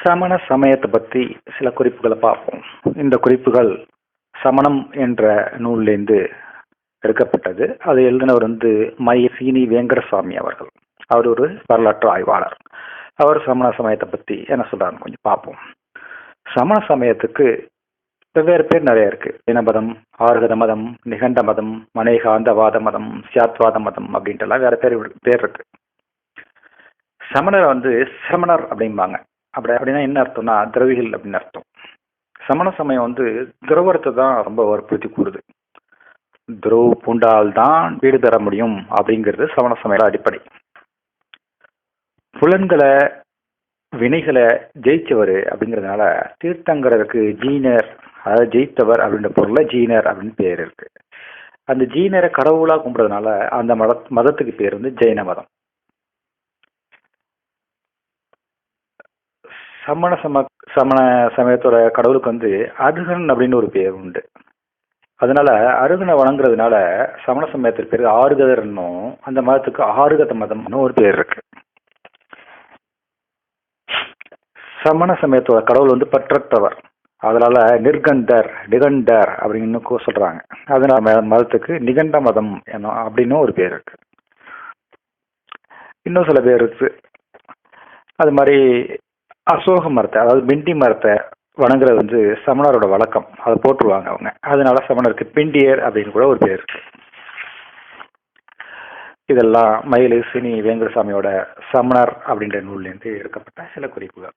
சமண சமயத்தை பற்றி சில குறிப்புகளை பார்ப்போம். இந்த குறிப்புகள் சமணம் என்ற நூல்லேருந்து எடுக்கப்பட்டது. அதை எழுதினவர் சீனி வெங்கடசாமி அவர்கள். அவர் ஒரு வரலாற்று ஆய்வாளர். அவர் சமண சமயத்தை பற்றி என்ன சொல்றாருன்னு கொஞ்சம் பார்ப்போம். சமண சமயத்துக்கு வெவ்வேறு பேர் நிறைய இருக்கு. ஜைனமதம், ஆர்கத மதம், நிகண்ட மதம், மனேகாந்தவாத மதம், சியாத்வாத மதம் அப்படின்ட்டு எல்லாம் வேற பேர் இருக்கு. சமணர் சிரமணர் அப்படிம்பாங்க. அப்படின்னா என்ன அர்த்தம்னா திரவிகள் அப்படின்னு அர்த்தம். சமண சமயம் திரவரத்தை தான் ரொம்ப வற்புறுத்தி கூறுது. துறவு பூண்டால் தான் வீடு பெற முடியும் அப்படிங்கிறது சமண சமய அடிப்படை. புலன்களை வினைகளை ஜெயிச்சவர் அப்படிங்கிறதுனால தீர்த்தங்கரருக்கு ஜீனர், அதாவது ஜெயித்தவர் அப்படின்ற பொருள்ல ஜீனர் அப்படின்னு பேர் இருக்கு. அந்த ஜீனரை கடவுளா கும்பிடுறதுனால அந்த மதத்துக்கு பேர் ஜெயின மதம். சமண சமயத்தோட கடவுளுக்கு அருகன் அப்படின்னு ஒரு பேர் உண்டு. அதனால அருகனை வணங்குறதுனால சமண சமயத்திற்கு பேர் ஆறுகதர்னும், அந்த மதத்துக்கு ஆறுகத மதம்னு ஒரு பேர் இருக்கு. சமண சமயத்தோட கடவுள் பற்றற்றவர். அதனால நிகண்டர் அப்படின்னு சொல்றாங்க. அதனால மதத்துக்கு நிகண்ட மதம் அப்படின்னு ஒரு பேர் இருக்கு. இன்னும் சில பேர் இருக்கு. அது மாதிரி அசோக மரத்தை, அதாவது பிண்டி மரத்தை வணங்குறது சமணரோட வழக்கம். அதை போட்டுருவாங்க அவங்க. அதனால சமணருக்கு பிண்டியர் அப்படின்னு கூட ஒரு பேர் இருக்கு. இதெல்லாம் சீனி வெங்கடசாமியோட சமணர் அப்படின்ற நூல்லேருந்து எடுக்கப்பட்ட சில குறிப்புகள்.